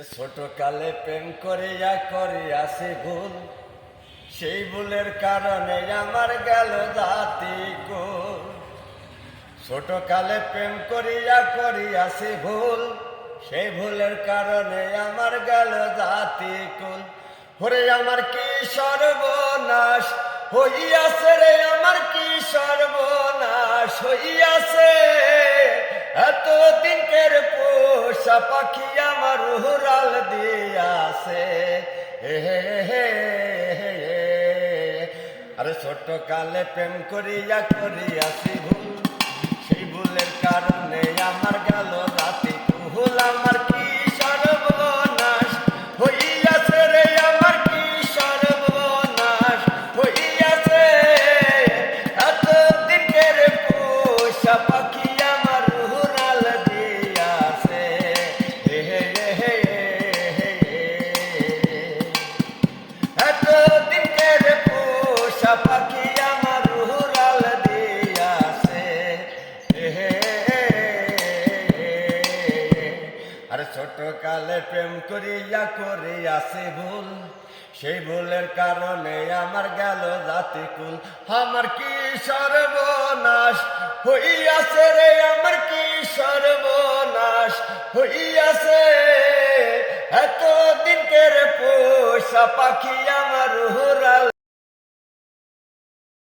ছোট কালে প্রেম করিয়াছি ভুল, সেই ভুলের কারণে আমার গেল জাতি কুল। ছোট কালে প্রেম করিয়াছি ভুল, সেই ভুলের কারণে আমার গেল জাতি কুল। ওরে আমার কি সর্বনাশ হইয়াছে রে, আমার কি সর্বনাশ হইয়াছে। এতদিনকের পোষা পাখি আমার উড়াল দিয়াছে। আরে ছোট কালে প্রেম করিয়াছি ভুল, সেই ভুলের কারণে আমার গেল জাতি কুল। আমার কি সর্বনাশ হইয়াছে রে, আমার কি সর্বনাশ হইয়াছে। এতদিনের পোষা পাখি আমার উড়াল দিয়াছে। এতদিনের পোষা পাখি আমার উড়াল দিয়াছে। আর ছোট কালে প্রেম করিয়াছি ভুল, সেই ভুলের কারণে আমার গেল জাতি কুল। আমার কি সর্বনাশ হইয়াছে রে, আমার কি সর্বনাশ হইয়াছে। এতদিনকের পোষা পাখি আমার উড়াল